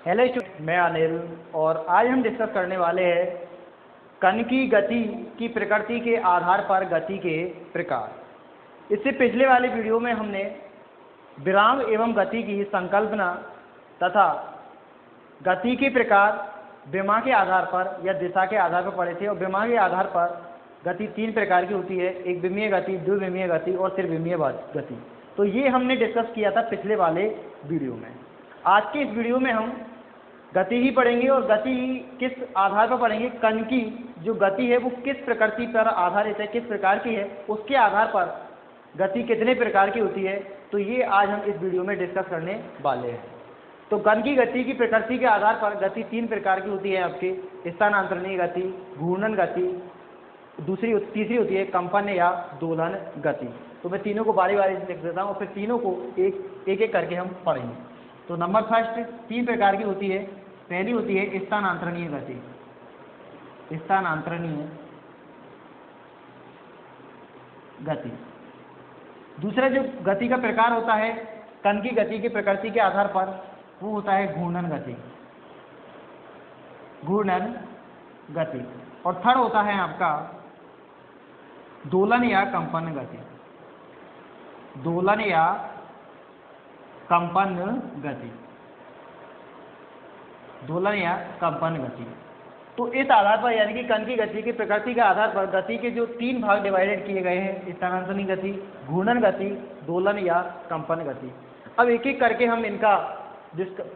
Hello student, मैं अनिल और आज हम डिस्कस करने वाले हैं कण की गति की प्रकृति के आधार पर गति के प्रकार। इससे पिछले वाले वीडियो में हमने विराम एवं गति की संकल्पना तथा गति के प्रकार विमा के आधार पर या दिशा के आधार पर पढ़े थे। और विमा के आधार पर गति तीन प्रकार की होती है, एक विमीय गति, द्विविमीय गति और त्रिविमीय गति। तो ये हमने डिस्कस किया था पिछले वाले वीडियो में। आज के इस वीडियो में हम गति ही पढ़ेंगे और गति किस आधार पर पढ़ेंगे, कण की जो गति है वो किस प्रकृति पर आधारित है, किस प्रकार की है, उसके आधार पर गति कितने प्रकार की होती है। तो ये आज हम इस वीडियो में डिस्कस करने वाले हैं। तो कण की गति की प्रकृति के आधार पर गति तीन प्रकार की होती है आपकी, स्थानांतरणीय गति, घूर्णन गति, तीसरी होती है कंपन या दोलन गति। तो मैं तीनों को बारी बारी से लिख देता हूँ और फिर तीनों को एक एक करके हम पढ़ेंगे। तो नंबर फर्स्ट तीन प्रकार की होती है। पहली होती है स्थानांतरणीय गति, स्थानांतरणीय गति। दूसरा जो गति का प्रकार होता है कण की गति की प्रकृति के आधार पर वो होता है घूर्णन गति, घूर्णन गति। और थर्ड होता है आपका दोलन या कंपन गति, दोलन या कंपन गति, दोलन या कंपन गति। तो इस आधार पर यानी कि कण की गति की प्रकृति के आधार पर गति के जो तीन भाग डिवाइडेड किए गए हैं, स्थानांतरणीय गति, घूर्णन गति, दोलन या कंपन गति। अब एक एक करके हम इनका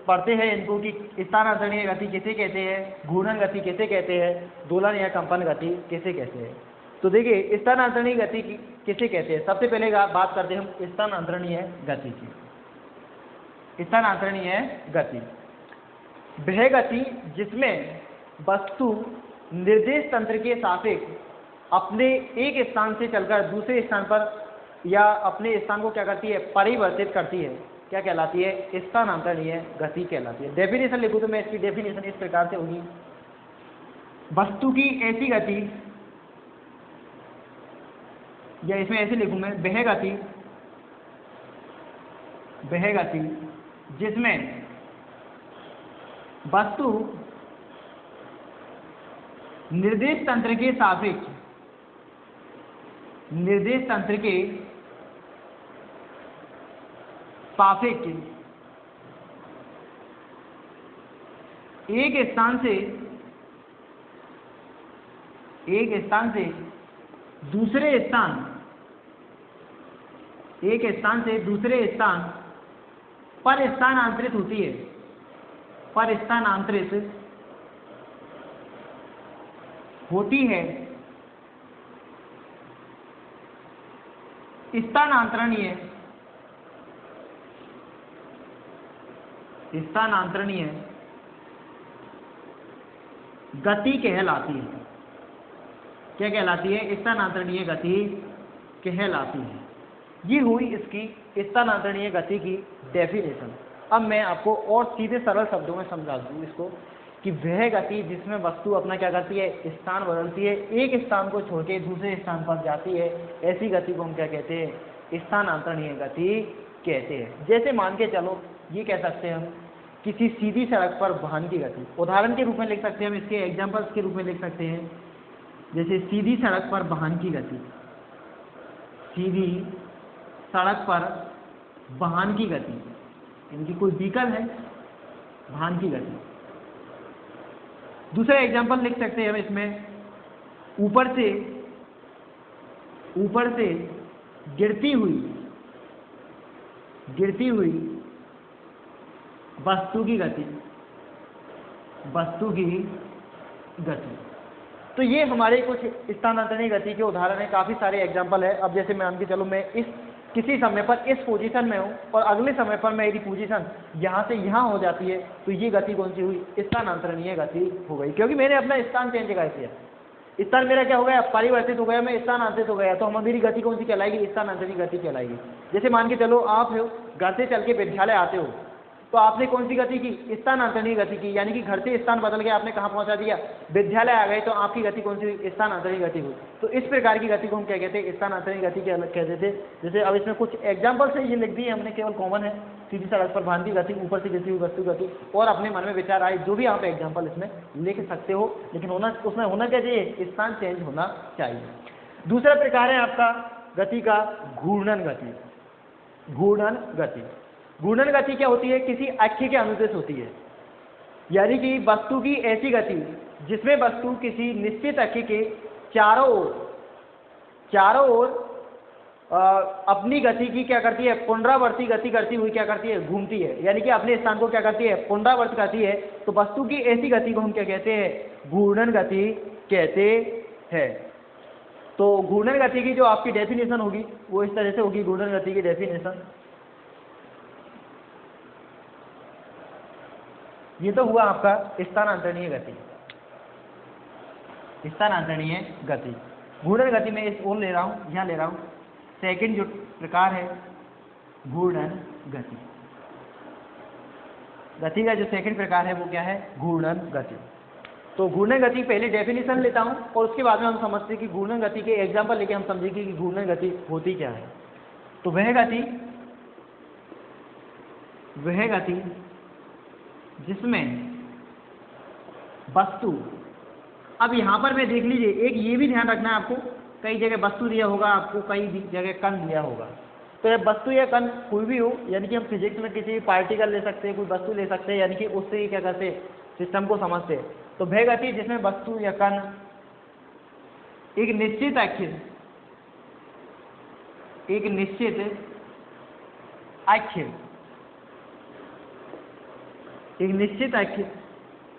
पढ़ते हैं इनको कि स्थानांतरणीय गति किसे कहते हैं, घूर्णन गति किसे कहते हैं, दोलन या कंपन गति किसे कहते हैं। तो देखिए स्थानांतरणीय गति किसे कहते हैं। सबसे पहले बात करते हैं हम स्थानांतरणीय गति की। स्थानांतरणीय गति वह गति जिसमें वस्तु निर्देश तंत्र के सापेक्ष अपने एक स्थान से चलकर दूसरे स्थान पर या अपने स्थान को क्या करती है, परिवर्तित करती है, क्या कहलाती है, स्थानांतरणीय गति कहलाती है। डेफिनेशन लिखूं तो मैं इसकी डेफिनेशन इस प्रकार से होगी, वस्तु की ऐसी गति, या इसमें ऐसे लिखूं मैं, वह गति जिसमें वस्तु निर्देश तंत्र के सापेक्ष, निर्देश तंत्र के सापेक्ष एक स्थान से दूसरे स्थान, एक स्थान से दूसरे स्थान पर स्थानांतरित होती है, पर स्थानांतरित होती है। स्थानांतरणीय गति कहलाती है। क्या कहलाती है, स्थानांतरणीय गति कहलाती है। ये हुई इसकी स्थानांतरणीय गति की डेफिनेशन। अब मैं आपको और सीधे सरल शब्दों में समझा दूँ इसको कि वह गति जिसमें वस्तु अपना क्या करती है, स्थान बदलती है, एक स्थान को छोड़ के दूसरे स्थान पर जाती है, ऐसी गति को हम क्या कहते हैं, स्थानांतरणीय गति कहते हैं। जैसे मान के चलो ये कह सकते हैं हम किसी सीधी सड़क पर वाहन की गति, उदाहरण के रूप में लिख सकते हैं हम, इसके एग्जाम्पल्स के रूप में लिख सकते हैं। जैसे सीधी सड़क पर वाहन की गति, सीधी सड़क पर वाहन की गति, इनकी कोई व्हीकल है, वाहन की गति। दूसरा एग्जाम्पल लिख सकते हैं हम इसमें, ऊपर से गिरती हुई वस्तु की गति, तो ये हमारे कुछ स्थानांतरणीय गति के उदाहरण है। काफ़ी सारे एग्जाम्पल है। अब जैसे मान के चलो मैं किसी समय पर इस पोजीशन में हूँ और अगले समय पर मेरी पोजीशन यहाँ से यहाँ हो जाती है, तो ये गति कौन सी हुई, स्थानांतरणीय गति हो गई, क्योंकि मैंने अपना स्थान चेंज कर दिया, स्थान मेरा क्या हो गया, परिवर्तित हो गया, मैं स्थानांतरित हो गया। तो हमारी गति कौन सी कहलाएगी, स्थानांतरणीय गति कहलाएगी। जैसे मान के चलो आप हो, घर से चल के विद्यालय आते हो, तो आपने कौन सी गति की, स्थानांतरणीय गति की, यानी कि घर से स्थान बदल के आपने कहाँ पहुँचा दिया, विद्यालय आ गए, तो आपकी गति कौन सी, स्थानांतरणीय गति हुई। तो इस प्रकार की गति को हम क्या कहते हैं, स्थानांतरणीय गति कहते थे। जैसे अब इसमें कुछ एग्जाम्पल से ये लिख दिए हमने, केवल कॉमन है। सीधी सड़क पर भांति गति, ऊपर से गिरती हुई वस्तु गति, और अपने मन में विचार आए जो भी आप एग्जाम्पल इसमें लिख सकते हो, लेकिन उसमें होना क्या चाहिए, स्थान चेंज होना चाहिए। दूसरा प्रकार है आपका गति का घूर्णन गति। घूर्णन गति, घूर्णन गति क्या होती है, किसी अक्ष के अनुदिश होती है, यानी कि वस्तु की ऐसी गति जिसमें वस्तु किसी निश्चित अक्ष के चारों ओर अपनी गति की क्या करती है, पुनरावर्ती गति करती हुई क्या करती है, घूमती है, यानी कि अपने स्थान को क्या करती है, पुनरावर्त करती है। तो वस्तु की ऐसी गति को हम क्या कहते हैं, घूर्णन गति कहते हैं। तो घूर्णन गति की जो आपकी डेफिनेशन होगी वो इस तरह से होगी। घूर्णन गति की डेफिनेशन ये तो हुआ आपका स्थानांतरणीय गति, स्थानांतरणीय गति। घूर्णन गति में इस ओर ले रहा हूं, यहां ले रहा हूं। सेकंड जो प्रकार है घूर्णन गति, गति का जो सेकंड प्रकार है वो क्या है, घूर्णन गति। तो घूर्णन गति पहले डेफिनेशन लेता हूं और उसके बाद में हम समझते हैं कि घूर्णन गति के एग्जांपल लेके हम समझेंगे कि घूर्णन गति होती क्या है। तो वह गति जिसमें वस्तु, अब यहां पर मैं देख लीजिए, एक ये भी ध्यान रखना है आपको, कई जगह वस्तु दिया होगा आपको, कई जगह कण दिया होगा। तो ये वस्तु या कण कोई भी हो, यानी कि हम फिजिक्स में किसी पार्टिकल ले सकते हैं, कोई वस्तु ले सकते हैं, यानी कि उससे ही क्या करते हैं, सिस्टम को समझते हैं। तो वह गति जिसमें वस्तु या कण एक निश्चित अक्ष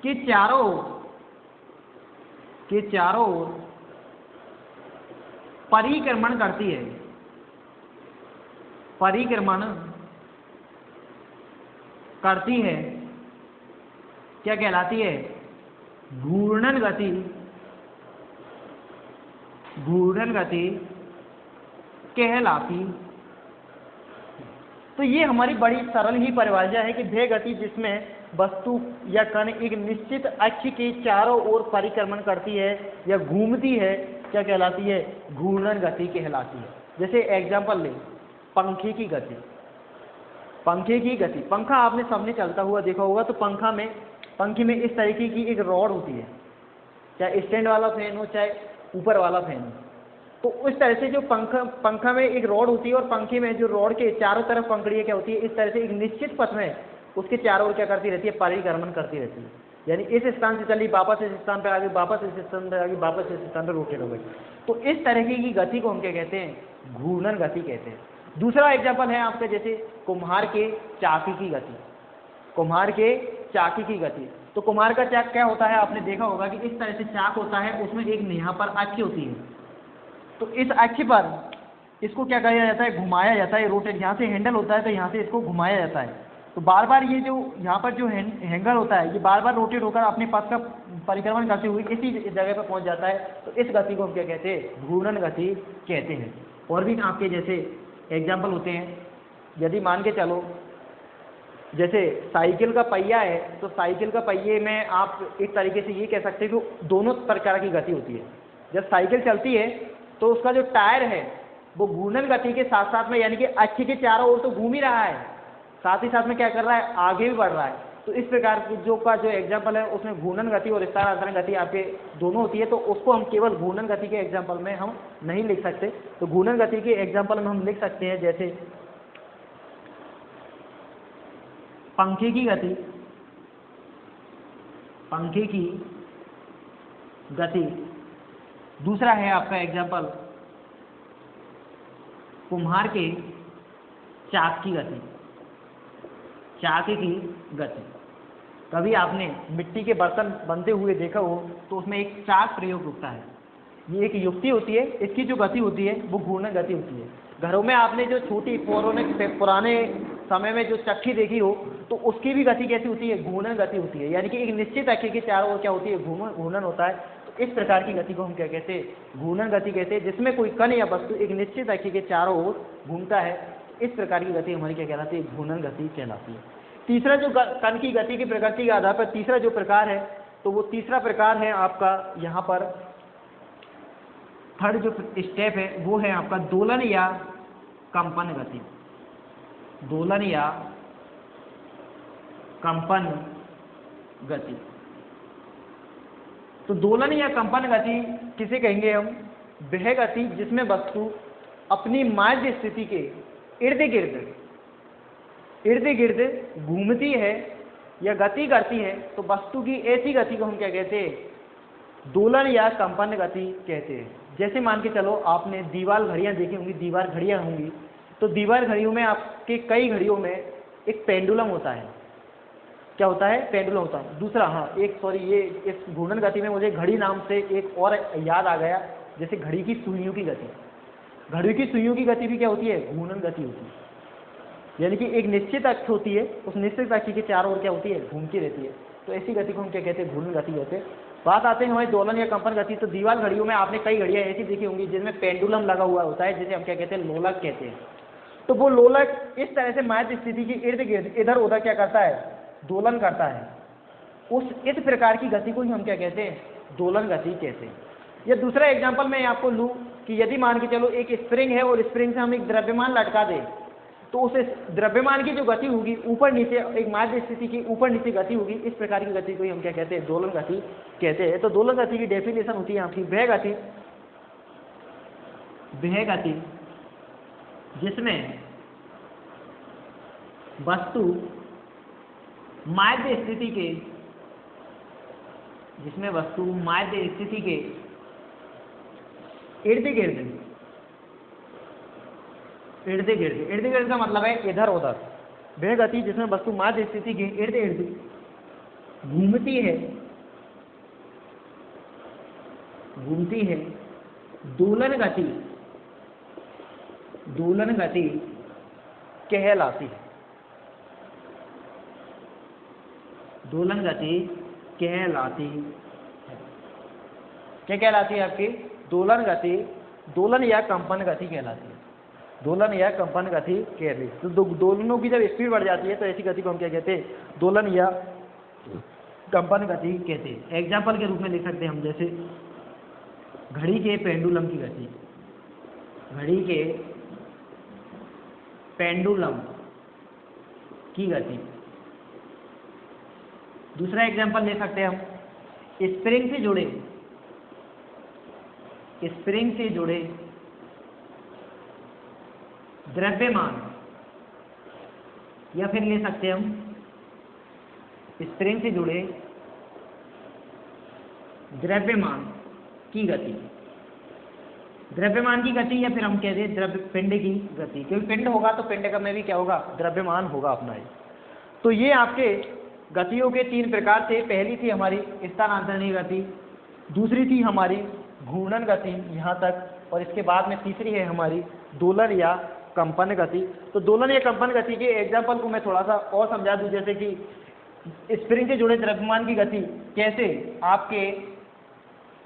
के चारों ओर परिक्रमण करती है, क्या कहलाती है, घूर्णन गति कहलाती। तो ये हमारी बड़ी सरल ही परिभाषा है कि वह गति जिसमें वस्तु या कण एक निश्चित अक्ष के चारों ओर परिक्रमण करती है या घूमती है, क्या कहलाती है, घूर्णन गति कहलाती है। जैसे एग्जांपल ले, पंखे की गति। पंखा आपने सामने चलता हुआ देखा होगा, तो पंखे में इस तरीके की एक रॉड होती है, चाहे स्टैंड वाला फैन हो चाहे ऊपर वाला फैन हो। तो उस तरह से जो पंखा में एक रॉड होती है और पंखे में जो रॉड के चारों तरफ पंखुड़ियाँ क्या होती है, इस तरह से एक निश्चित पथ में उसके चारों ओर क्या करती रहती है, परिक्रमण करती रहती है। यानी इस स्थान से चली, वापस इस स्थान पर आ गई, वापस इस स्थान पर आ गई, वापस इस स्थान पर रोटेट हो गई। तो इस तरह की गति को हम क्या कहते हैं, घूर्णन गति कहते हैं। दूसरा एग्जाम्पल है आपका, जैसे कुम्हार के चाकी की गति। तो कुम्हार का चाक क्या होता है, आपने देखा होगा कि इस तरह से चाक होता है, उसमें एक यहाँ पर अक्ष होती है। तो इस अक्ष पर इसको क्या किया जाता है, घुमाया जाता है, रोटेट। यहाँ से हैंडल होता है तो यहाँ से इसको घुमाया जाता है। तो बार बार ये जो यहाँ पर जो हैंगर होता है, ये बार बार रोटेट होकर अपने पथ का परिक्रमण करते हुए इसी जगह पर पहुँच जाता है। तो इस गति को हम क्या कहते हैं, घूर्णन गति कहते हैं। और भी आपके जैसे एग्जाम्पल होते हैं, यदि मान के चलो जैसे साइकिल का पहिया है, तो साइकिल का पहिए में आप एक तरीके से ये कह सकते हैं कि दोनों प्रकार की गति होती है। जब साइकिल चलती है तो उसका जो टायर है वो घूर्णन गति के साथ साथ में, यानी कि अक्ष के चारों ओर तो घूम ही रहा है, साथ ही साथ में क्या कर रहा है, आगे भी बढ़ रहा है। तो इस प्रकार की जो एग्जाम्पल है उसमें घूर्णन गति और स्थानांतरण गति आपके दोनों होती है। तो उसको हम केवल घूर्णन गति के एग्जाम्पल में हम नहीं लिख सकते। तो घूर्णन गति के एग्जाम्पल में हम लिख सकते हैं जैसे पंखे की गति। दूसरा है आपका एग्जाम्पल कुम्हार के चाक की गति। कभी आपने मिट्टी के बर्तन बनते हुए देखा हो तो उसमें एक चाक प्रयोग होता है, ये एक युक्ति होती है, इसकी जो गति होती है वो घूर्णन गति होती है। घरों में आपने जो छोटी पुराने समय में जो चक्की देखी हो तो उसकी भी गति कैसी होती है, घूर्णन गति होती है। यानी कि एक निश्चित अक्ष के चारों ओर क्या होती है, घूर्णन होता है। तो इस प्रकार की गति को हम क्या कहते हैं, घूर्णन गति कहते हैं, जिसमें कोई कण या वस्तु एक निश्चित अक्ष के चारों ओर घूमता है। इस प्रकार की गति हमारी क्या कहलाती है, घूर्णन गति कहलाती है। तीसरा जो कण की गति की प्रकृति के आधार पर तीसरा जो प्रकार है, तो वो तीसरा प्रकार है आपका यहाँ पर थर्ड जो स्टेप है वो है आपका दोलन या कंपन गति। दोलन या कंपन गति। तो दोलन या कंपन गति किसे कहेंगे हम? वह गति जिसमें वस्तु अपनी माध्य स्थिति के इर्द गिर्द घूमती है या गति करती है, तो वस्तु की ऐसी गति को हम क्या कहते हैं? दोलन या कंपन गति कहते हैं। जैसे मान के चलो आपने दीवार घड़ियाँ देखी होंगी, दीवार घड़ियाँ होंगी, तो दीवार घड़ियों में आपके कई घड़ियों में एक पेंडुलम होता है। क्या होता है? पेंडुलम होता है। दूसरा, हाँ एक सॉरी, ये इस घूर्णन गति में मुझे घड़ी नाम से एक और याद आ गया, जैसे घड़ी की सुइयों की गति। घड़ी की सुइयों की गति भी क्या होती है? घूर्णन गति होती है। यानी कि एक निश्चित अक्ष होती है, उस निश्चित अक्ष के चारों ओर क्या होती है? घूमती रहती है। तो ऐसी गति को हम क्या कहते हैं? घूर्णन गति कहते हैं। बात आते हैं हमारी दोलन या कंपन गति। तो दीवार घड़ियों में आपने कई घड़ियाँ ऐसी देखी होंगी जिनमें पेंडुलम लगा हुआ होता है, जिसे हम क्या कहते हैं? लोलक कहते हैं। तो वो लोलक इस तरह से माध्य स्थिति के इर्द गिर्द इधर उधर क्या करता है? दोलन करता है। इस प्रकार की गति को ही हम क्या कहते हैं? दोलन गति कहते हैं। या दूसरा एग्जाम्पल मैं आपको लूँ कि यदि मान के चलो एक स्प्रिंग है और स्प्रिंग से हम एक द्रव्यमान लटका दें, तो उस द्रव्यमान की जो गति होगी ऊपर नीचे, एक माध्य स्थिति की ऊपर नीचे गति होगी, इस प्रकार की गति को ही हम क्या कहते हैं? दोलन गति कहते हैं। तो दोलन गति की डेफिनेशन होती है आपकी, वह गति जिसमें वस्तु माध्य स्थिति के इर्द गिर्द का मतलब है इधर उधर। वह गति जिसमें वस्तु माध्य स्थिति के इर्द गिर्द घूमती है दोलन गति कहलाती है। दोलन गति कहलाती है। क्या कहलाती है आपकी? दोलन गति, दोलन या कंपन गति कहलाती है। दोलन या कंपन गति कहती है। तो दोलनों की जब स्पीड बढ़ जाती है तो ऐसी गति को हम क्या कहते हैं? दोलन या कंपन गति कहते हैं। एग्जाम्पल के रूप में लिख सकते हैं हम, जैसे घड़ी के पेंडुलम की गति। घड़ी के पेंडुलम की गति। दूसरा एग्जाम्पल ले सकते हैं हम, स्प्रिंग से जुड़े द्रव्यमान, या फिर ले सकते हैं हम स्प्रिंग से जुड़े द्रव्यमान की गति। द्रव्यमान की गति, या फिर हम कहते हैं पिंड की गति, क्योंकि पिंड होगा तो पिंड का में भी क्या होगा? द्रव्यमान होगा अपना ही। तो ये आपके गतियों के तीन प्रकार थे। पहली थी हमारी स्थानांतरणीय गति, दूसरी थी हमारी घूर्णन गति यहाँ तक, और इसके बाद में तीसरी है हमारी दोलन या कंपन गति। तो दोलन या कंपन गति के एग्जाम्पल को मैं थोड़ा सा और समझा दूं, जैसे कि स्प्रिंग से जुड़े द्रव्यमान की गति कैसे आपके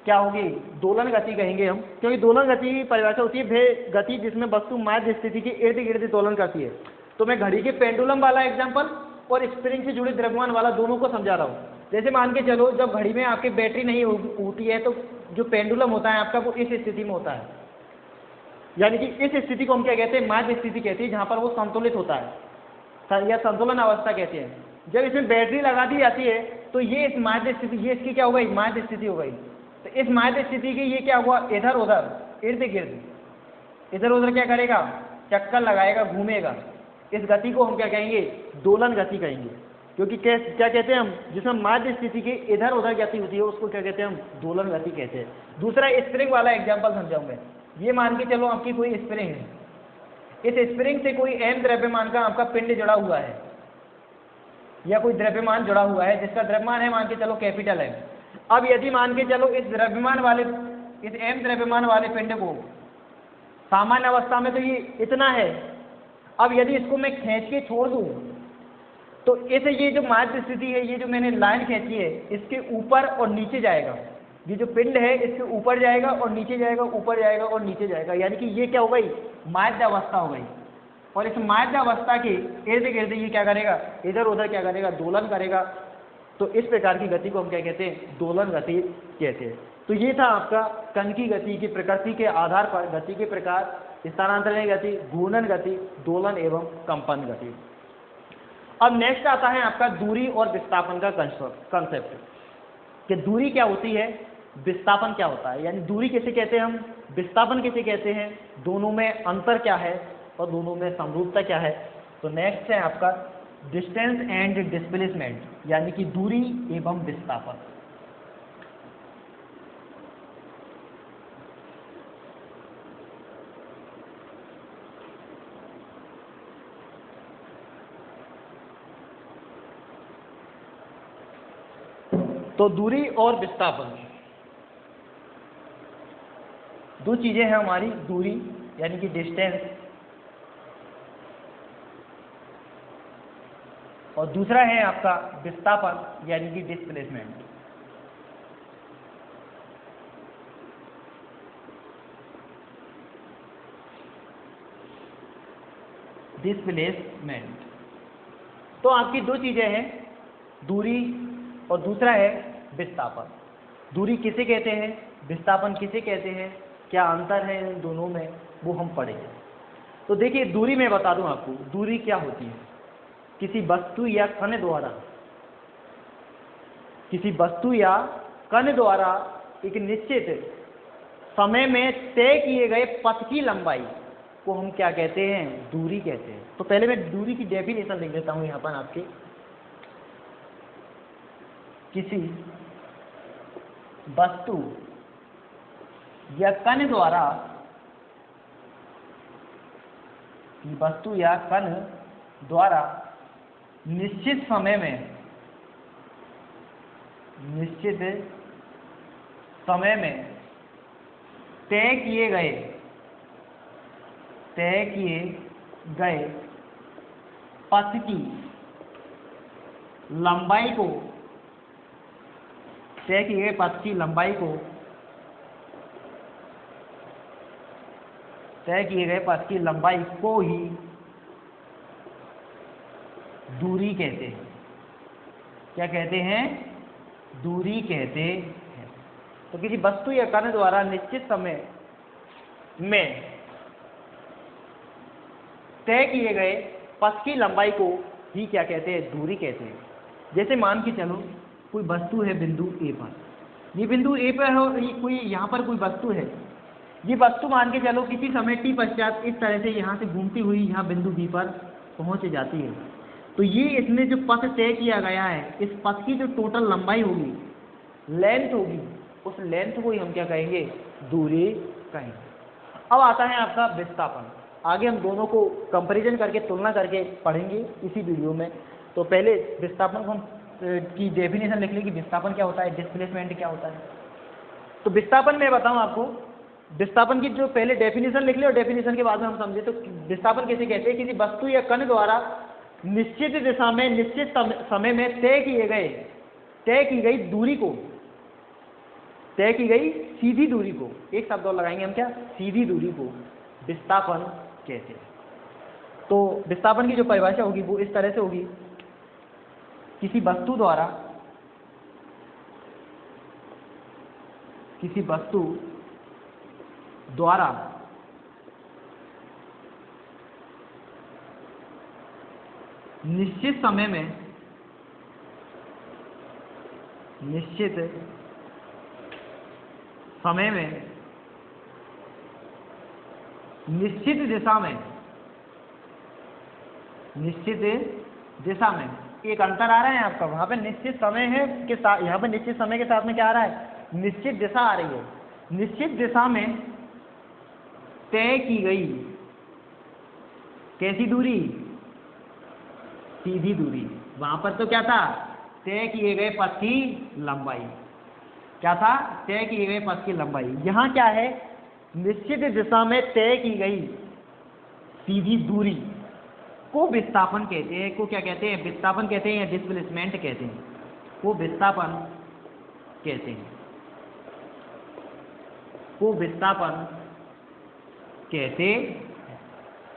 क्या होगी? दोलन गति कहेंगे हम, क्योंकि दोलन गति की परिभाषा होती है वह गति जिसमें वस्तु माध्य स्थिति के इर्द गिर्द दोलन करती है। तो मैं घड़ी के पेंडुलम वाला एग्जाम्पल और स्प्रिंग से जुड़े द्रव्यमान वाला दोनों को समझा रहा हूँ। जैसे मान के चलो, जब घड़ी में आपकी बैटरी नहीं होती है तो जो पेंडुलम होता है आपका, वो इस स्थिति में होता है। यानी कि इस स्थिति को हम क्या कहते हैं? माध्य स्थिति कहते हैं, जहाँ पर वो संतुलित होता है या संतुलन अवस्था कहते हैं। जब इसमें बैटरी लगा दी जाती है तो ये इस माध्य स्थिति, ये इसकी क्या हो गई? माध्य स्थिति हो गई। तो इस माध्य स्थिति की ये क्या हुआ? इधर उधर इर्द गिर्द इधर उधर क्या करेगा? चक्कर लगाएगा, घूमेगा। इस गति को हम क्या कहेंगे? दोलन गति कहेंगे। क्योंकि क्या कहते हैं हम? जिसमें माध्य स्थिति की इधर उधर गति होती है उसको क्या कहते हैं हम? दोलन गति कहते हैं। दूसरा स्प्रिंग वाला एग्जाम्पल समझाऊंगा। ये मान के चलो आपकी कोई स्प्रिंग है, इस स्प्रिंग से कोई m द्रव्यमान का आपका पिंड जुड़ा हुआ है या कोई द्रव्यमान जुड़ा हुआ है जिसका द्रव्यमान है मान के चलो कैपिटल M। अब यदि मान के चलो इस m द्रव्यमान वाले पिंड को सामान्य अवस्था में तो ये इतना है, अब यदि इसको मैं खींच के छोड़ दूं तो ऐसे ये जो माध्य स्थिति है, ये जो मैंने लाइन खींची है, इसके ऊपर और नीचे जाएगा। ये जो पिंड है इसके ऊपर जाएगा और नीचे जाएगा, ऊपर जाएगा और नीचे जाएगा। यानी कि ये क्या हो गई? माध्य अवस्था हो गई। और इस माध्य अवस्था के इर्द गिर्द ये क्या करेगा? इधर उधर क्या करेगा? दोलन करेगा। तो इस प्रकार की गति को हम क्या कहते हैं? दोलन गति कहते हैं। तो ये था आपका कण की गति की प्रकृति के आधार पर गति के प्रकार: स्थानांतरणीय गति, घूर्णन गति, दोलन एवं कंपन गति। अब नेक्स्ट आता है आपका दूरी और विस्थापन का कंसेप्ट, कि दूरी क्या होती है, विस्थापन क्या होता है, यानी दूरी किसे कहते हैं हम, विस्थापन किसे कहते हैं, दोनों में अंतर क्या है और दोनों में समरूपता क्या है। तो नेक्स्ट है आपका डिस्टेंस एंड डिस्प्लेसमेंट, यानी कि दूरी एवं विस्थापन। तो दूरी और विस्थापन दो चीजें हैं हमारी, दूरी यानी कि डिस्टेंस और दूसरा है आपका विस्थापन यानी कि डिस्प्लेसमेंट। डिस्प्लेसमेंट तो आपकी दो चीजें हैं, दूरी और दूसरा है विस्थापन। दूरी किसे कहते हैं, विस्थापन किसे कहते हैं, क्या अंतर है इन दोनों में, वो हम पढ़ेंगे। तो देखिए दूरी मैं बता दूं आपको, दूरी क्या होती है, किसी वस्तु या कण द्वारा, किसी वस्तु या कण द्वारा एक निश्चित समय में तय किए गए पथ की लंबाई को हम क्या कहते हैं, दूरी कहते हैं। तो पहले मैं दूरी की डेफिनेशन लिख देता हूं यहां पर आपके, किसी वस्तु या कण द्वारा, वस्तु या कण द्वारा निश्चित समय में तय किए गए पथ की लंबाई को, तय किए गए पथ की लंबाई को, तय किए गए पथ की लंबाई को ही दूरी कहते हैं। क्या कहते हैं, दूरी कहते हैं। तो किसी वस्तु या कण द्वारा निश्चित समय में तय किए गए पथ की लंबाई को ही क्या कहते हैं, दूरी कहते हैं। जैसे मान के चलो कोई वस्तु है बिंदु ए पर, ये बिंदु ए पर हो, कोई यहाँ पर कोई वस्तु है, ये वस्तु मान के चलो किसी समय टी पश्चात इस तरह से यहाँ से घूमती हुई यहाँ बिंदु बी पर पहुँच जाती है। तो ये इसमें जो पथ तय किया गया है, इस पथ की जो टोटल लंबाई होगी, लेंथ होगी, उस लेंथ को ही हम क्या कहेंगे, दूरी कहेंगे। अब आता है आपका विस्थापन। आगे हम दोनों को कंपैरिजन करके, तुलना करके पढ़ेंगे इसी वीडियो में। तो पहले विस्थापन को हम की डेफिनेशन लिख लें कि विस्थापन क्या होता है, डिस्प्लेसमेंट क्या होता है। तो विस्थापन मैं बताऊं आपको, विस्थापन की जो पहले डेफिनेशन लिख ले और डेफिनेशन के बाद में हम समझे। तो विस्थापन कैसे कहते हैं, किसी वस्तु या कण द्वारा निश्चित दिशा में निश्चित समय में तय की गई दूरी को, तय की गई सीधी दूरी को, एक शब्द और लगाएंगे हम, क्या, सीधी दूरी को विस्थापन कहते हैं। तो विस्थापन की जो परिभाषा होगी वो इस तरह से होगी, किसी वस्तु द्वारा निश्चित समय में निश्चित दिशा में एक अंतर आ रहा है आपका, वहां पे निश्चित समय है के साथ, यहाँ पे निश्चित समय के साथ में क्या आ रहा है, निश्चित दिशा आ रही है। निश्चित दिशा में तय की गई कैसी दूरी, सीधी दूरी। वहां पर तो क्या था, तय किए गए पथ की लंबाई, क्या था, तय किए गए पथ की लंबाई। यहाँ क्या है, निश्चित दिशा में तय की गई सीधी दूरी को विस्थापन कहते हैं। को क्या कहते हैं, विस्थापन कहते हैं या डिस्प्लेसमेंट कहते हैं, को विस्थापन कहते हैं, को विस्थापन कहते हैं।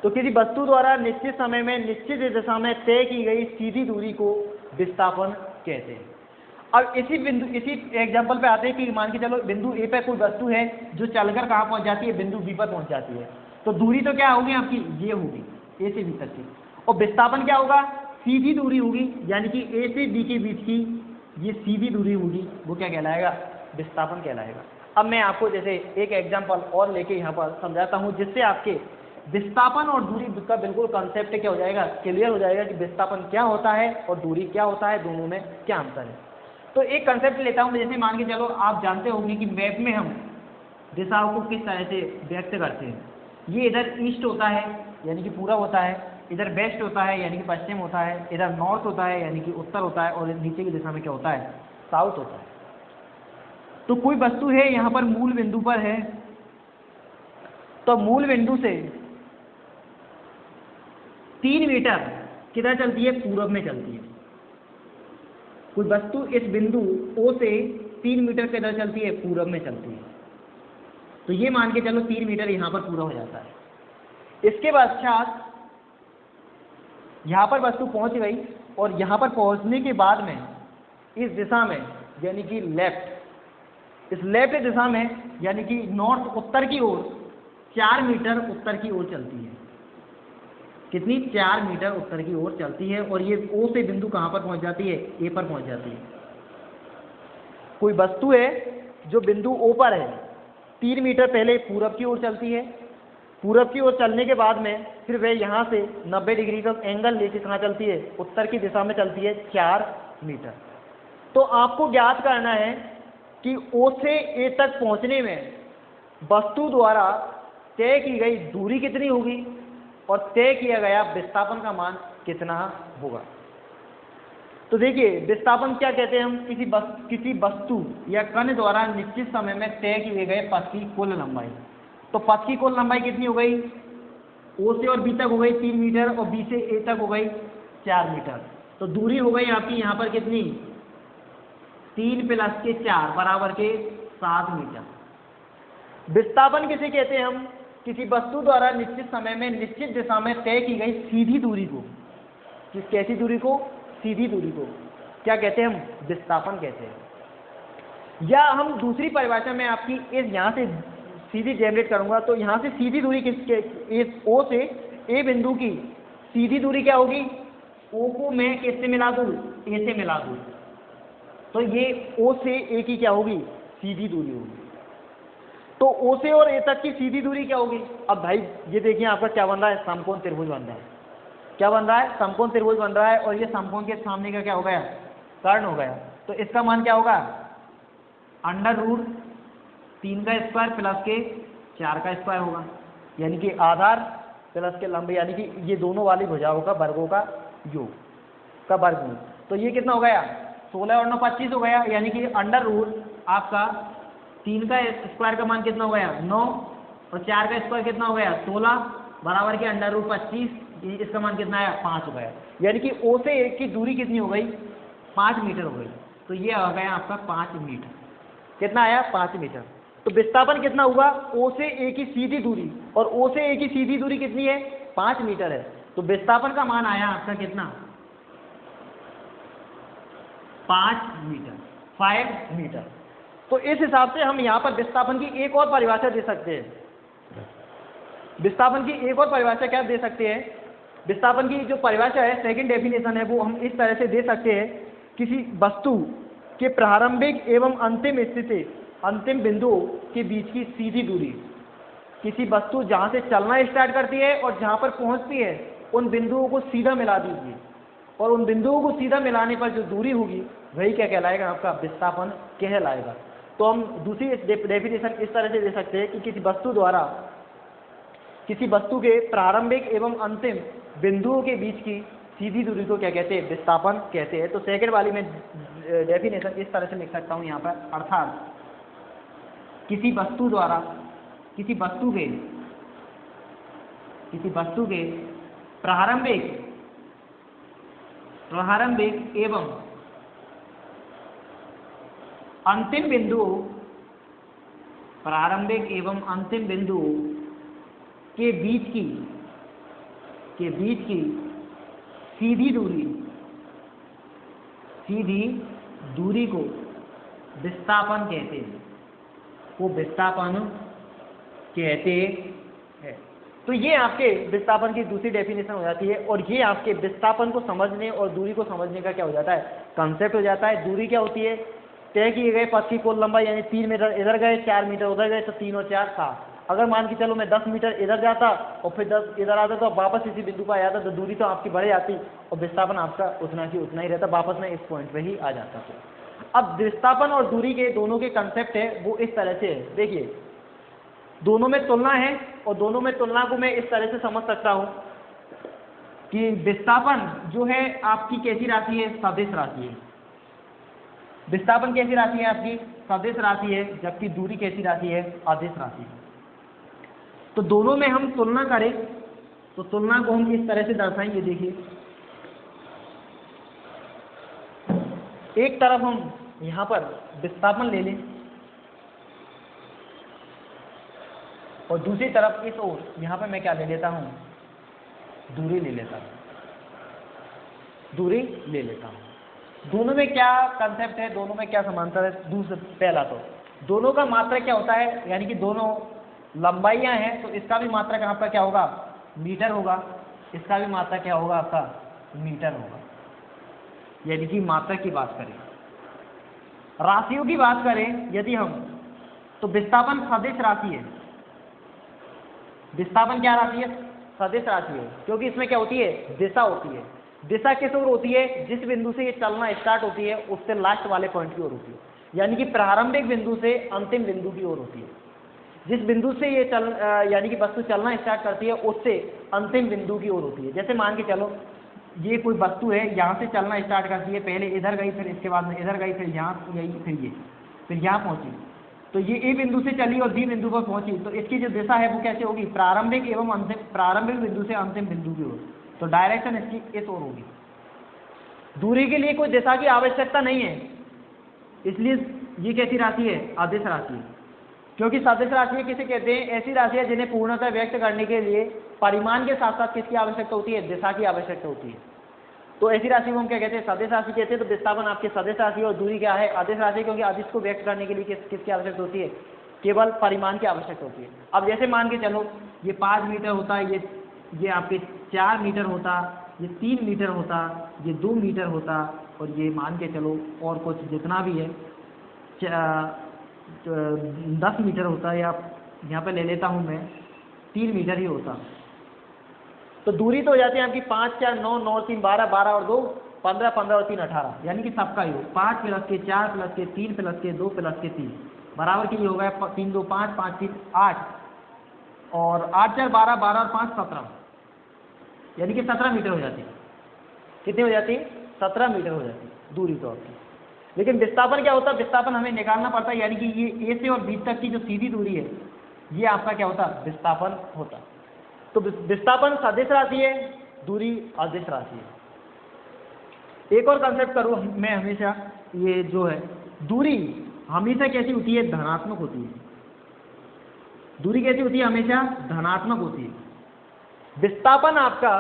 तो किसी वस्तु द्वारा निश्चित समय में निश्चित दिशा में तय की गई सीधी दूरी को विस्थापन कहते हैं। अब इसी एग्जांपल पे आते हैं कि मान के चलो बिंदु ए पे कोई वस्तु है जो चलकर कहाँ पहुंच जाती है, बिंदु बी पर पहुंच जाती है। तो दूरी तो क्या होगी आपकी, ये होगी, ए से बी तक की। और विस्थापन क्या होगा, सीधी दूरी होगी, यानी कि ए से बी के बीच की ये सीधी दूरी होगी, वो क्या कहलाएगा? विस्थापन कहलाएगा। अब मैं आपको जैसे एक एग्जांपल और लेके यहाँ पर समझाता हूँ, जिससे आपके विस्थापन और दूरी का बिल्कुल कॉन्सेप्ट क्या हो जाएगा, क्लियर हो जाएगा कि विस्थापन क्या होता है और दूरी क्या होता है, दोनों में क्या अंतर है। तो एक कंसेप्ट लेता हूँ, जैसे मान के चलो आप जानते होंगे कि मैप में हम दिशाओं को किस तरह से व्यक्त करते हैं। ये इधर ईस्ट होता है यानी कि पूरा होता है, इधर वेस्ट होता है यानी कि पश्चिम होता है, इधर नॉर्थ होता है यानी कि उत्तर होता है, और नीचे की दिशा में क्या होता है? साउथ होता है। तो कोई वस्तु है यहाँ पर मूल बिंदु पर है, तो मूल बिंदु से 3 मीटर किधर चलती है? पूरब में चलती है। कोई वस्तु इस बिंदु ओ से 3 मीटर किधर चलती है? पूरब में चलती है। तो ये मान के चलो 3 मीटर यहाँ पर पूरा हो जाता है। इसके पश्चात यहाँ पर वस्तु पहुँच गई, और यहाँ पर पहुँचने के बाद में इस दिशा में यानी कि लेफ्ट, इस लेफ्ट दिशा में यानी कि नॉर्थ उत्तर की ओर 4 मीटर उत्तर की ओर चलती है। कितनी? 4 मीटर उत्तर की ओर चलती है, और ये ओ से बिंदु कहाँ पर पहुँच जाती है? ए पर पहुँच जाती है। कोई वस्तु है जो बिंदु ओ पर है, 3 मीटर पहले पूरब की ओर चलती है, पूरब की ओर चलने के बाद में फिर वह यहाँ से 90 डिग्री का एंगल लेके कहाँ चलती है? उत्तर की दिशा में चलती है 4 मीटर। तो आपको ज्ञात करना है कि ओ से ए तक पहुँचने में वस्तु द्वारा तय की गई दूरी कितनी होगी और तय किया गया विस्थापन का मान कितना होगा। तो देखिए, विस्थापन क्या कहते हैं हम? किसी वस्तु या कण द्वारा निश्चित समय में तय किए गए पथ की कुल लंबाई। तो पथ की कुल लंबाई कितनी हो गई? ओ से और बी तक हो गई 3 मीटर, और बी से ए तक हो गई 4 मीटर। तो दूरी हो गई आपकी यहाँ पर कितनी? 3 + के 4 बराबर के 7 मीटर। विस्थापन किसे कहते हैं हम? किसी वस्तु द्वारा निश्चित समय में निश्चित दिशा में तय की गई सीधी दूरी को, कैसी दूरी को? सीधी दूरी को क्या कहते हैं हम? विस्थापन कहते हैं। या हम दूसरी परिभाषा में आपकी इस यहाँ से सीधी जनरेट करूंगा, तो यहाँ से सीधी दूरी किसके? इस ओ से ए बिंदु की सीधी दूरी क्या होगी? ओ को मैं किससे मिला दूँ? ए से मिला दूँ, तो ये ओ से ए की क्या होगी? सीधी दूरी होगी। तो ओ से और ए तक की सीधी दूरी क्या होगी? अब भाई ये देखिए आपका क्या बन रहा है? समकोण त्रिभुज बन रहा है। क्या बन रहा है? समकोण त्रिभुज बन रहा है, और ये समकोण के सामने का क्या हो गया? कर्ण हो गया। तो इसका मान क्या होगा? √3 का स्क्वायर प्लस के 4 का स्क्वायर होगा, यानी कि आधार प्लस के लंब, यानी कि ये दोनों वाली भुजाओं का वर्गों का योग का वर्गमूल। तो ये कितना हो गया? 16 और 9 25 हो गया, यानी कि √ आपका 3 का स्क्वायर का मान कितना हो गया? 9, और 4 का स्क्वायर कितना हो गया? 16 बराबर के √25, इसका मान कितना आया? 5 हो गया। यानी कि ओ से ए की दूरी कितनी हो गई? 5 मीटर हो गई। तो ये आ गया आपका 5 मीटर। कितना आया? 5 मीटर। तो विस्थापन कितना हुआ? ओ से ए की सीधी दूरी, और ओ से ए की सीधी दूरी कितनी है? 5 मीटर है। तो विस्थापन का मान आया आपका कितना? 5 मीटर, 5 मीटर। तो इस हिसाब से हम यहाँ पर विस्थापन की एक और परिभाषा दे सकते हैं। विस्थापन की एक और परिभाषा क्या दे सकते हैं? विस्थापन की जो परिभाषा है, सेकंड डेफिनेशन है, वो हम इस तरह से दे सकते हैं, किसी वस्तु के प्रारंभिक एवं अंतिम स्थिति, अंतिम बिंदुओं के बीच की सीधी दूरी। किसी वस्तु जहाँ से चलना स्टार्ट करती है और जहाँ पर पहुँचती है, उन बिंदुओं को सीधा मिला दीजिए, और उन बिंदुओं को सीधा मिलाने पर जो दूरी होगी वही क्या कहलाएगा? आपका विस्थापन कहलाएगा। तो हम दूसरी डेफिनेशन इस तरह से दे सकते हैं कि किसी वस्तु द्वारा किसी वस्तु के प्रारंभिक एवं अंतिम बिंदुओं के बीच की सीधी दूरी को क्या कहते हैं? विस्थापन कहते हैं। तो सेकंड वाली में डेफिनेशन इस तरह से लिख सकता हूँ यहाँ पर, अर्थात किसी वस्तु द्वारा किसी वस्तु के प्रारंभिक एवं अंतिम बिंदुओं के बीच की सीधी दूरी को विस्थापन कहते हैं। वो विस्थापन कहते हैं। तो ये आपके विस्थापन की दूसरी डेफिनेशन हो जाती है, और ये आपके विस्थापन को समझने और दूरी को समझने का क्या हो जाता है, कंसेप्ट हो जाता है। दूरी क्या होती है, तय किए गए पथ की कुल लंबाई, यानी 3 मीटर इधर गए 4 मीटर उधर गए तो 3 और 4 7। अगर मान के चलो मैं 10 मीटर इधर जाता और फिर 10 इधर आता तो वापस इसी बिंदु पर आ जाता, तो दूरी तो आपकी बढ़ जाती और विस्थापन आपका उतना की उतना ही रहता, वापस में इस पॉइंट पे ही आ जाता। अब विस्थापन और दूरी के दोनों के कंसेप्ट है वो इस तरह से है। देखिए दोनों में तुलना है, और दोनों में तुलना को मैं इस तरह से समझ सकता हूं कि विस्थापन जो है आपकी कैसी राशि है, सदिश राशि है। विस्थापन कैसी राशि है आपकी, सदिश राशि है, जबकि दूरी कैसी राशि है, अदिश राशि है। तो दोनों में हम तुलना करें तो तुलना को हम इस तरह से दर्शाएंगे। देखिए एक तरफ हम यहां पर विस्थापन ले लें और दूसरी तरफ इस ओर यहां पर मैं क्या ले लेता हूं, दूरी ले लेता हूं, दूरी ले लेता हूं। दोनों में क्या कंसेप्ट है, दोनों में क्या समानता है। दूसरा पहला तो दोनों का मात्रा क्या होता है, यानी कि दोनों लंबाइयां हैं, तो इसका भी मात्रक आपका क्या होगा, मीटर होगा, इसका भी मात्रक क्या होगा आपका, मीटर होगा। यानी कि मात्रक की बात करें, राशियों की बात करें यदि हम, तो विस्थापन सदिश राशि है। विस्थापन क्या राशि है, सदिश राशि है, क्योंकि इसमें क्या होती है, दिशा होती है। दिशा किस ओर होती है, जिस बिंदु से ये चलना स्टार्ट होती है उससे लास्ट वाले पॉइंट की ओर होती है, यानी कि प्रारंभिक बिंदु से अंतिम बिंदु की ओर होती है। जिस बिंदु से ये यानी कि वस्तु चलना स्टार्ट करती है उससे अंतिम बिंदु की ओर होती है। जैसे मान के चलो ये कोई वस्तु है, यहाँ से चलना स्टार्ट करती है, पहले इधर गई, फिर इसके बाद में इधर गई, फिर यहाँ गई, फिर यहाँ पहुंची। तो ये ए बिंदु से चली और बी बिंदु पर पहुंची, तो इसकी जो दिशा है वो कैसे होगी, प्रारंभिक एवं अंतिम, प्रारंभिक बिंदु से अंतिम बिंदु की ओर, तो डायरेक्शन इसकी इस ओर होगी। दूरी के लिए कोई दिशा की आवश्यकता नहीं है, इसलिए ये कैसी राशि है, अदिश राशि है। क्योंकि सदिश राशि किसे कहते हैं, ऐसी राशि है जिन्हें पूर्णतः व्यक्त करने के लिए परिमाण के साथ साथ किसकी आवश्यकता होती है, दिशा की आवश्यकता होती है। तो ऐसी राशि को हम क्या कहते हैं, सदिश राशि कहते हैं। तो विस्थापन आपकी सदिश राशि और दूरी क्या है, अदिश राशि, क्योंकि अदिश को व्यक्त करने के लिए किसकी आवश्यकता होती है, केवल परिमाण की आवश्यकता होती है। अब जैसे मान के चलो ये 5 मीटर होता है, ये आपके 4 मीटर होता, ये 3 मीटर होता, ये 2 मीटर होता, और ये मान के चलो और कुछ जितना भी है 10 मीटर होता है, या यहाँ पे ले लेता हूँ मैं 3 मीटर ही होता। तो दूरी तो हो जाती है आपकी 5 4 9 9 3 12 12 और 2 15 15 और 3 18, यानी कि सबका योग 5 प्लस के 4 प्लस के 3 प्लस के 2 प्लस के 3 बराबर की हो गया 3 2 5 5 3 8 और 8 4 12 12 और 5 17, यानी कि 17 मीटर हो जाती है। कितनी हो जाती है, 17 मीटर हो जाती है दूरी तो आपकी। लेकिन विस्थापन क्या होता है, विस्थापन हमें निकालना पड़ता है, यानी कि ये ए से और बी तक की जो सीधी दूरी है ये आपका क्या होता है, विस्थापन होता। तो विस्थापन सदिश राशि है, दूरी अदिश राशि है। एक और कंसेप्ट करूँ मैं हमेशा, ये जो है दूरी हमेशा कैसी होती है, धनात्मक होती है। दूरी कैसी होती है, हमेशा धनात्मक होती है। विस्थापन आपका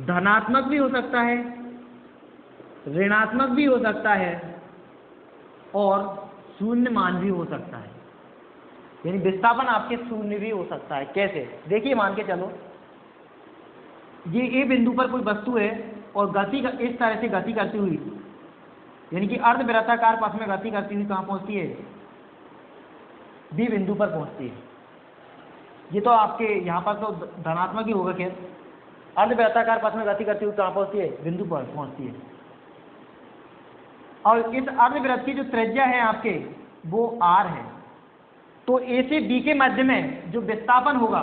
धनात्मक भी हो सकता है, ऋणात्मक भी हो सकता है, और शून्य मान भी हो सकता है। यानी विस्थापन आपके शून्य भी हो सकता है। कैसे, देखिए मान के चलो ये ए बिंदु पर कोई वस्तु है और गति इस तरह से गति करती हुई, यानी कि अर्धवृत्ताकार पथ में गति करती हुई कहाँ पहुंचती है, बी बिंदु पर पहुंचती है। ये तो आपके यहाँ पर तो धनात्मक ही होगा। खैर अर्धवृत्ताकार पथ में गति करती हुई कहाँ पहुंचती है, बिंदु पर पहुंचती है। और इस अर्धवृत्त की जो त्रिज्या है आपके वो r है। तो ए से बी के मध्य में जो विस्थापन होगा,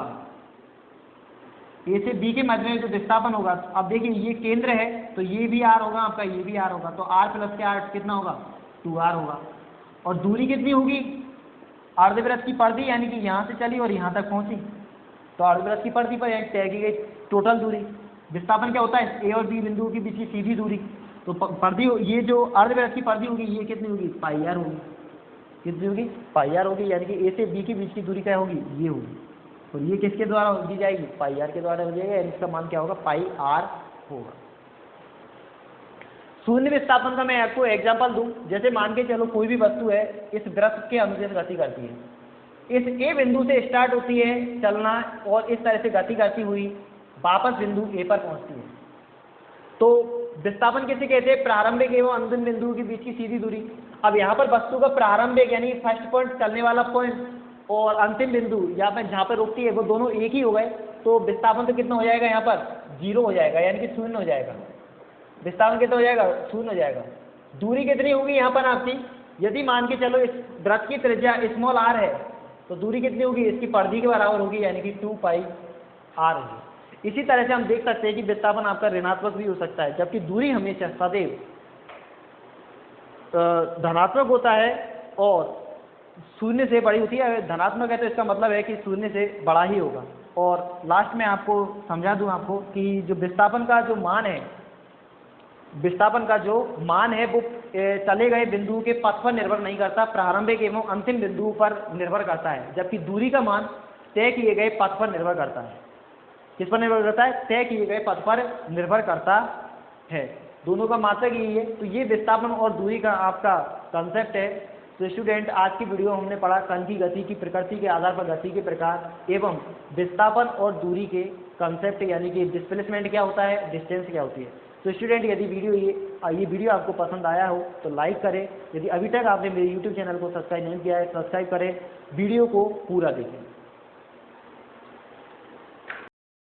ए से बी के मध्य में जो विस्थापन होगा, अब देखिए ये केंद्र है तो ये भी r होगा आपका, ये भी r होगा, तो r प्लस के r कितना होगा, 2r होगा। और दूरी कितनी होगी, अर्धवृत्त की परिधि, यानी कि यहाँ से चली और यहाँ तक पहुँची, तो अर्धवृत्त की परिधि पर तय की गई टोटल दूरी। विस्थापन क्या होता है, ए और बी बिंदुओं के बीच की सीधी दूरी। तो परिधि, ये जो अर्धवृत्त की परिधि होगी ये कितनी होगी, पाई आर होगी। कितनी होगी, पाई आर होगी, यानी कि ए से बी के बीच की दूरी क्या होगी, ये होगी। और ये किसके द्वारा दी जाएगी, पाई आर के द्वारा हो जाएगा, यानी इसका मान क्या होगा, पाई आर होगा। शून्य विस्थापन का मैं आपको एग्जांपल दूं, जैसे मान के चलो कोई भी वस्तु है इस वृत्त के अनुदेश गति करती है, इस ए बिंदु से स्टार्ट होती है चलना और इस तरह से गति करती हुई वापस बिंदु ए पर पहुंचती है। तो विस्थापन किसे कहते हैं? प्रारंभिक एवं अंतिम बिंदु के बीच की सीधी दूरी। अब यहाँ पर वस्तु का प्रारंभिक यानी फर्स्ट पॉइंट चलने वाला पॉइंट और अंतिम बिंदु यहाँ पर जहाँ पर रुकती है वो दोनों एक ही हो गए, तो विस्थापन तो कितना हो जाएगा? यहाँ पर 0 हो जाएगा, यानी कि शून्य हो जाएगा। विस्थापन कितना हो जाएगा? शून्य हो जाएगा। दूरी कितनी होगी यहाँ पर आपकी? यदि मान के चलो इस वृत्त की त्रिज्या स्मॉल r है तो दूरी कितनी होगी? इसकी परिधि के बराबर होगी, यानी कि 2πr होगी। इसी तरह से हम देख सकते हैं कि विस्थापन आपका ऋणात्मक भी हो सकता है, जबकि दूरी हमेशा सदैव धनात्मक होता है और शून्य से बड़ी होती है। धनात्मक है तो इसका मतलब है कि शून्य से बड़ा ही होगा। और लास्ट में आपको समझा दूं आपको कि जो विस्थापन का जो मान है, विस्थापन का जो मान है वो चले गए बिंदु के पथ पर निर्भर नहीं करता, प्रारंभिक एवं अंतिम बिंदु पर निर्भर करता है, जबकि दूरी का मान तय किए गए पथ पर निर्भर करता है। किस पर निर्भर करता है? तय किए गए पथ पर निर्भर करता है। दोनों का मात्रक यही है। तो ये विस्थापन और दूरी का आपका कंसेप्ट है। तो स्टूडेंट, आज की वीडियो हमने पढ़ा कण की गति की प्रकृति के आधार पर गति के प्रकार एवं विस्थापन और दूरी के कंसेप्ट, यानी कि डिस्प्लेसमेंट क्या होता है, डिस्टेंस क्या होती है। तो स्टूडेंट, यदि ये वीडियो आपको पसंद आया हो तो लाइक करें। यदि अभी तक आपने मेरे YouTube चैनल को सब्सक्राइब नहीं किया है, सब्सक्राइब करें, वीडियो को पूरा देखें।